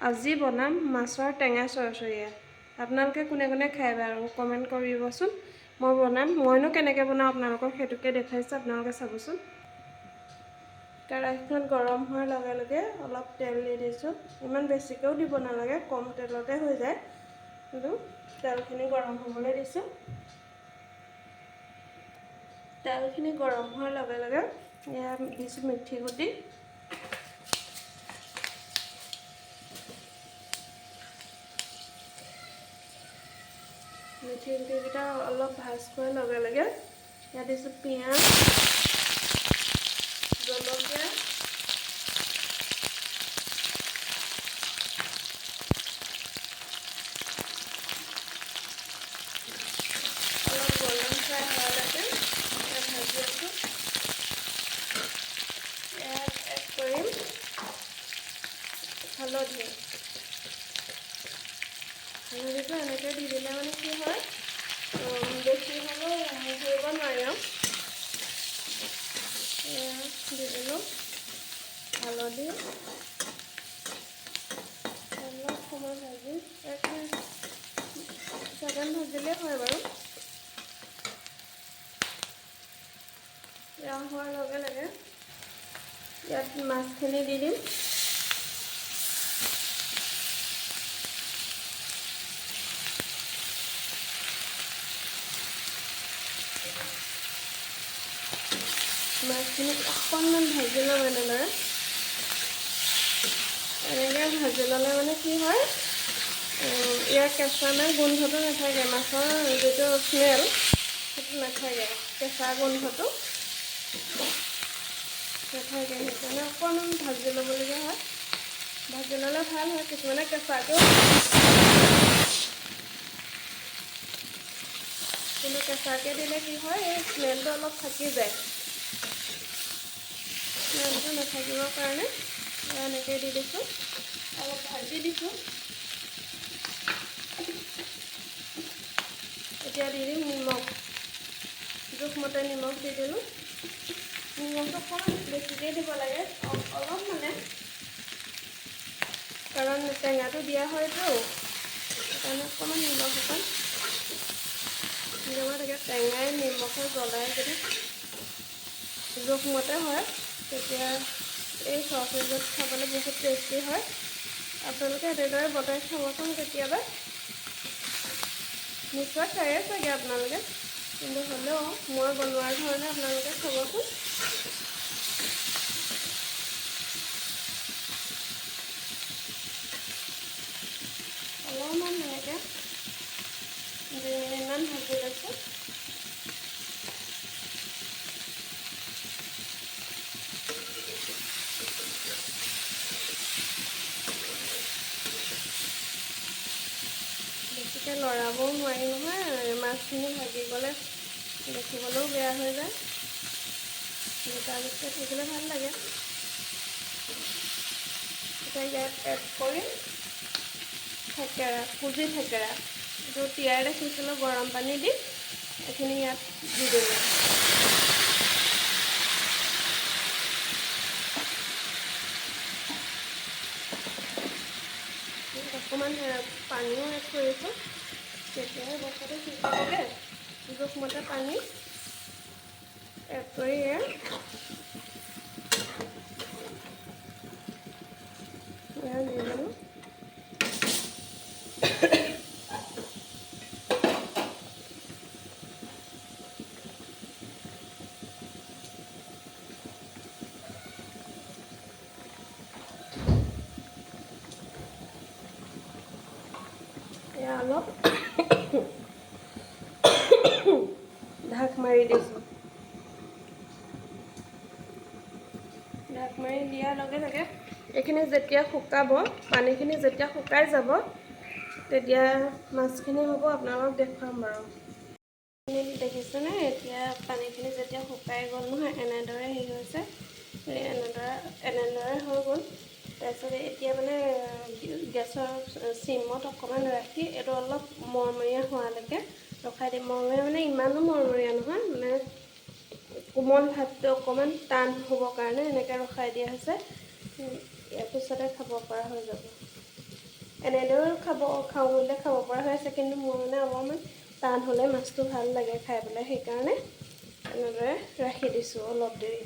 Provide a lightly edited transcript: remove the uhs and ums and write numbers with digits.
আজি বনাম মাছৰ টেঙা চৰচৰীয়া। আপোনালোকে কোনে কোনে খাই বাৰু কমেণ্ট কৰিবচোন। মইনো কেনেকৈ বনাওঁ আপোনালোকক সেইটোকে দেখাইছোঁ, আপোনালোকে চাবচোন। কেৰাহীখন গৰম হোৱাৰ লগে লগে অলপ তেল দি দিছোঁ। ইমান বেছিকৈও দিব নালাগে, কম তেলতে হৈ যায়। কিন্তু তেলখিনি গৰম হ'বলৈ দিছোঁ। তেলখিনি গৰম হোৱাৰ লগে লগে এয়া দিছোঁ মিঠি গুটি। মিঠি গুটিকেইটা অলপ ভাজ খোৱাৰ লগে লগে ইয়াত দিছোঁ পিঁয়াজ, জলকীয়া, অলপ গৰম ফ্ৰাই হোৱালৈকে ইয়াত ভাজি আছোঁ। ইয়াত এড কৰিম হালধি। হালধিটো এনেকৈ দি দিলে মানে কি হয়, বেছি হ'লেও ধৰিব নোৱাৰি আৰু। দি দিলোঁ হালধি, অলপ সময় ভাজি 1 ছেকেণ্ড ভাজিলেই হয় বাৰু। এয়া হোৱাৰ লগে লগে ইয়াত মাছখিনি দি দিম। মাছখিনি অকণমান ভাজি ল'ম এনেদৰে ভাজি ল'লে মানে কি হয়, ইয়াৰ কেঁচা গোন্ধটো নাথাকে, মাছৰ যিটো স্মেল সেইটো নাথাকে, কেঁচা গোন্ধটো নাথাকে। সেইকাৰণে অকণমান ভাজি ল'বলগীয়া হয়। ভাজি ল'লে ভাল হয়, কিছুমানে কেঁচাটো, কিন্তু কেঁচাকৈ দিলে কি হয়, এই স্মেলটো অলপ থাকি যায়। স্মেলটো নাথাকিবৰ কাৰণে এনেকৈ দি দিছোঁ, অলপ ভাজি দিছোঁ। এতিয়া দি দিম নিমখ, জোখমতে নিমখ দি দিলোঁ। নিমখটো অকণমান বেছিকৈ দিব লাগে, অলপ মানে, কাৰণ টেঙাটো দিয়া হয়তো, সেইকাৰণে অকণমান নিমখ অকণ দিব লাগে। টেঙাই নিমখে জ্বলাই যদি জোখমতে হয়, তেতিয়া এই চৰচৰীয়াত খাবলৈ বহুত টেষ্টি হয়। আপোনালোকে এনেদৰে বনাই খাবচোন কেতিয়াবা। নিশ্চয় খায়ে চাগে আপোনালোকে, কিন্তু হ'লেও মই বনোৱাৰ ধৰণে আপোনালোকে খাবচোন। অলপমান এনেকৈ 2 মিনিটমান ভাজি লৈছোঁ। বেছিকৈ লৰাবও নোৱাৰি নহয়, মাছখিনি ভাজি গ'লে দেখিবলৈও বেয়া হৈ যায়। গোটা গোটাকৈ থাকিলে ভাল লাগে। এতিয়া ইয়াত এড কৰিম থেকেৰা, কুজি থেকেৰা, এইটো তিয়াই ৰাখিছিলোঁ গৰম পানী দি, এইখিনি ইয়াত দি দিলোঁ। অকণমান পানীও এড কৰিছোঁ, তেতিয়াহে বস্তুটো সিজিবগৈ। জোখমতে পানী এড কৰি দি দিলোঁ। এয়া অলপ ঢাক মাৰি দিছোঁ। ঢাক মাৰি দিয়াৰ লগে লগে এইখিনি যেতিয়া শুকাব, পানীখিনি যেতিয়া শুকাই যাব, তেতিয়া মাছখিনি হ'ব। আপোনালোকক দেখুৱাম বাৰু। দেখিছেনে? এতিয়া পানীখিনি যেতিয়া শুকাই গ'ল নহয়, এনেদৰে হেৰি হৈছে, এনেদৰে হৈ গ'ল। তাৰপিছত এতিয়া মানে গেছৰ চিমত অকণমান ৰাখি এইটো অলপ মৰমৰীয়া হোৱালৈকে ৰখাই দিম। মৰমৰীয়া মানে ইমানো মৰমৰীয়া নহয়, মানে কোমল ভাতটো অকণমান টান হ'বৰ কাৰণে এনেকৈ ৰখাই দিয়া হৈছে। ইয়াৰ পিছতে খাব পৰা হৈ যাব। এনেদৰেও খাওঁ বুলিলে খাব পৰা হৈ আছে, কিন্তু মোৰ মানে অকণমান টান হ'লে মাছটো ভাল লাগে খাই পেলাই, সেইকাৰণে এনেদৰে ৰাখি দিছোঁ অলপ দেৰি।